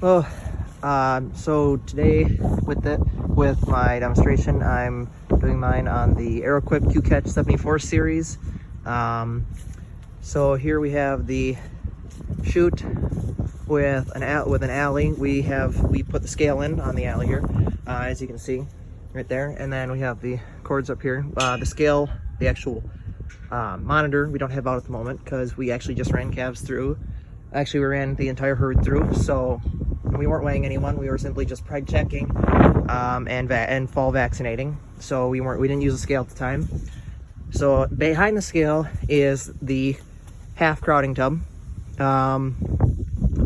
Well, so today with my demonstration, I'm doing mine on the Arrowquip Q-Catch 74 series. So here we have the chute with an alley. We put the scale in on the alley here, as you can see right there, and then we have the cords up here. The scale, the actual monitor, we don't have out at the moment because we actually just ran calves through. Actually, we ran the entire herd through, so we weren't weighing anyone. We were simply just preg checking and fall vaccinating. So we didn't use a scale at the time. So behind the scale is the half crowding tub,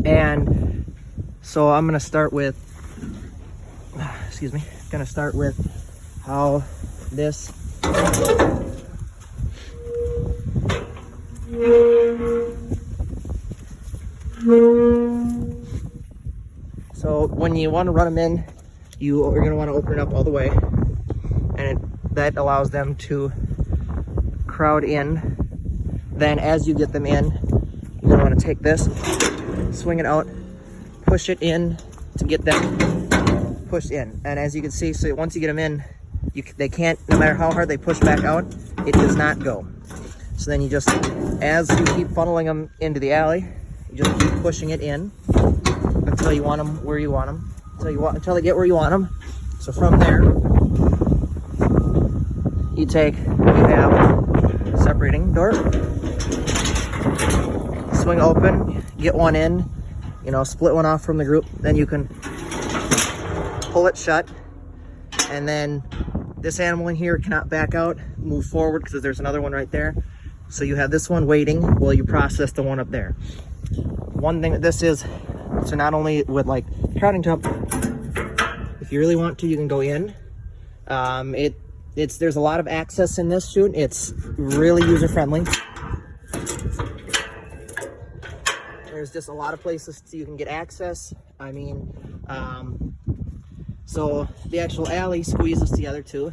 and so I'm gonna start with, how this So when you want to run them in, you're going to want to open it up all the way, and that allows them to crowd in. Then as you get them in, you're going to want to take this, swing it out, push it in to get them pushed in. And as you can see, so once you get them in, they can't, no matter how hard they push back out, it does not go. So then you just, as you keep funneling them into the alley, you just keep pushing it in until you want them where you want them, until they get where you want them. So from there, you have a separating door, swing open, get one in, split one off from the group, then you can pull it shut, and then this animal in here cannot back out, move forward, because there's another one right there. So you have this one waiting while you process the one up there. One thing that this is, so not only with like crowding tub, if you really want to, you can go in. There's a lot of access in this chute. It's really user friendly. There's just a lot of places you can get access. So the actual alley squeezes together too.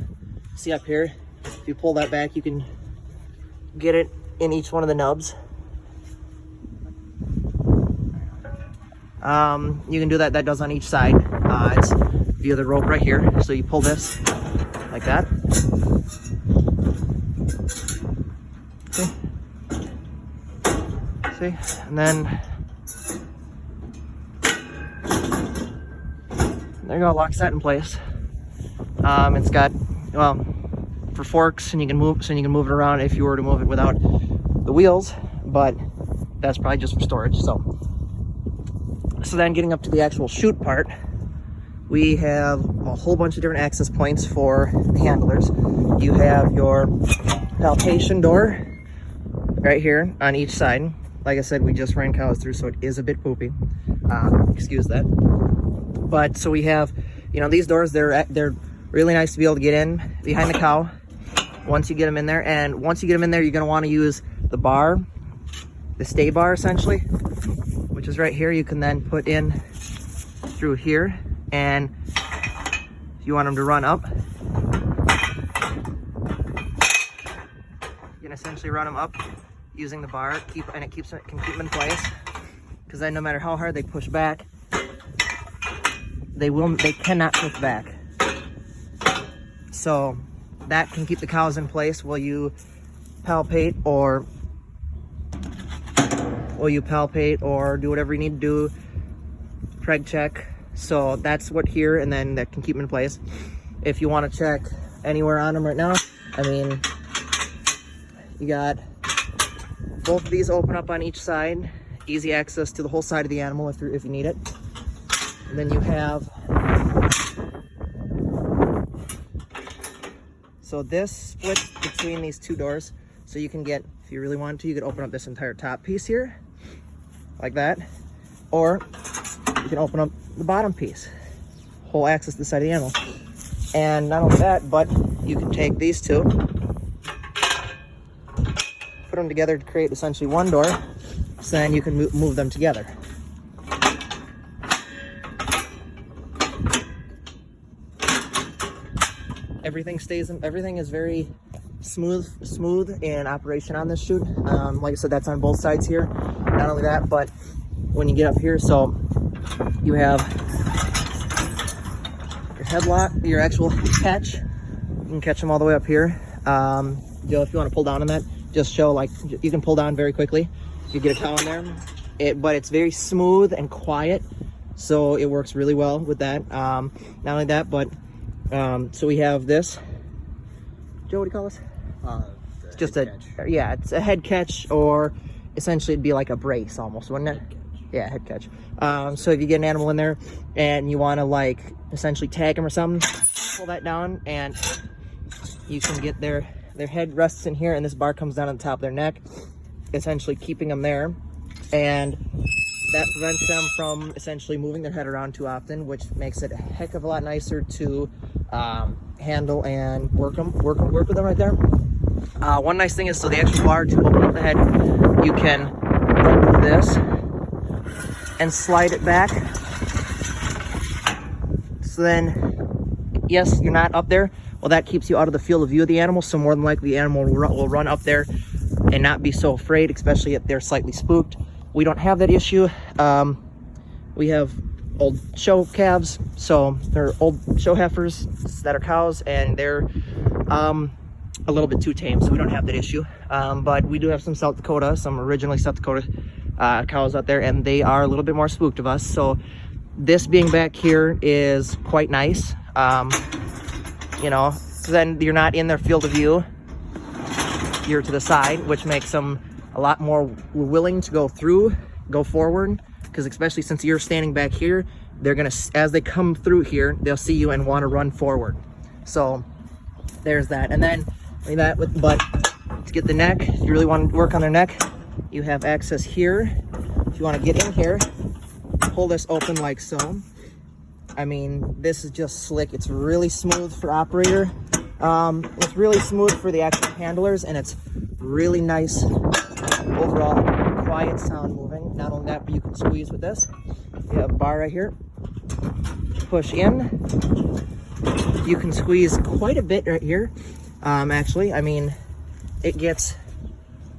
See up here, if you pull that back, you can get it in each one of the nubs. You can do that. That does on each side. It's via the rope right here. So you pull this like that. See? And then there you go. Locks that in place. It's got, well, for forks, and you can move it around if you were to move it without the wheels, but that's probably just for storage. So then getting up to the actual chute part, we have a whole bunch of different access points for the handlers. You have your palpation door right here on each side. Like I said, we just ran cows through, so it is a bit poopy. Excuse that. But so we have, these doors, they're really nice to be able to get in behind the cow once you get them in there. And once you get them in there, you're going to want to use the bar, the stay bar essentially, which is right here. You can then put in through here, and if you want them to run up, you can essentially run them up using the bar, and it can keep them in place, because then no matter how hard they push back, they cannot push back. So that can keep the cows in place while you palpate or do whatever you need to do, preg check. So that's what here, and then that can keep them in place. If you want to check anywhere on them right now, you got both of these open up on each side, easy access to the whole side of the animal if you need it. And then you have, so this splits between these two doors, so you can get, if you really want to, you could open up this entire top piece here, like that, or you can open up the bottom piece, whole access to the side of the animal. And not only that, but you can take these two, put them together to create essentially one door, so then you can move them together. Everything is very smooth in operation on this chute. Like I said, that's on both sides here. Not only that, but when you get up here, so You have your headlock, your actual catch. You can catch them all the way up here. Joe, if you want to pull down on that, just show, like, you can pull down very quickly. You get a cow in there. But it's very smooth and quiet, so it works really well with that. Not only that, but so we have this. Joe, what do you call this? It's just a catch. Yeah, it's a head catch, or essentially it'd be like a brace almost, wouldn't it? Yeah, head catch. So if you get an animal in there and you want to, like, essentially tag them or something, pull that down and you can get their head rests in here, and this bar comes down on the top of their neck, essentially keeping them there. And that prevents them from essentially moving their head around too often, which makes it a heck of a lot nicer to handle and work with them right there. One nice thing is, so the actual bar to open up the head, you can do this and slide it back. So then, yes, you're not up there. Well, that keeps you out of the field of view of the animal, so more than likely the animal will run up there and not be so afraid, especially if they're slightly spooked. We don't have that issue. We have old show calves, so they're old show heifers that are cows, and they're a little bit too tame, so we don't have that issue. But we do have some South Dakota, some originally South Dakota cows out there, and they are a little bit more spooked of us. So this being back here is quite nice. You know, so then you're not in their field of view. You're to the side, which makes them a lot more willing to go forward, because especially since you're standing back here, they're gonna, as they come through here, they'll see you and want to run forward. So there's that. And then that with, but to get the neck, if you really want to work on their neck, you have access here. If you want to get in here, pull this open like so. I mean, this is just slick. It's really smooth for operator. It's really smooth for the actual handlers, and it's really nice overall quiet sound moving. Not only that, but you can squeeze with this. You have a bar right here. Push in. You can squeeze quite a bit right here. Actually, I mean, it gets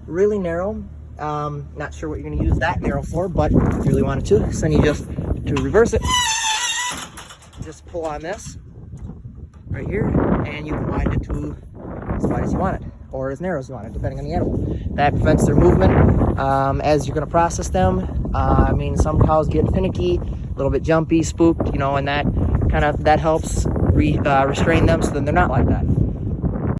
really narrow. Not sure what you're going to use that narrow for, but if you really wanted to, so then you just, to reverse it, just pull on this right here, and you can widen it to as wide as you want it, or as narrow as you want it, depending on the animal. That prevents their movement as you're going to process them. I mean, some cows get finicky, a little bit jumpy, spooked, you know, and that helps restrain them, so then they're not like that.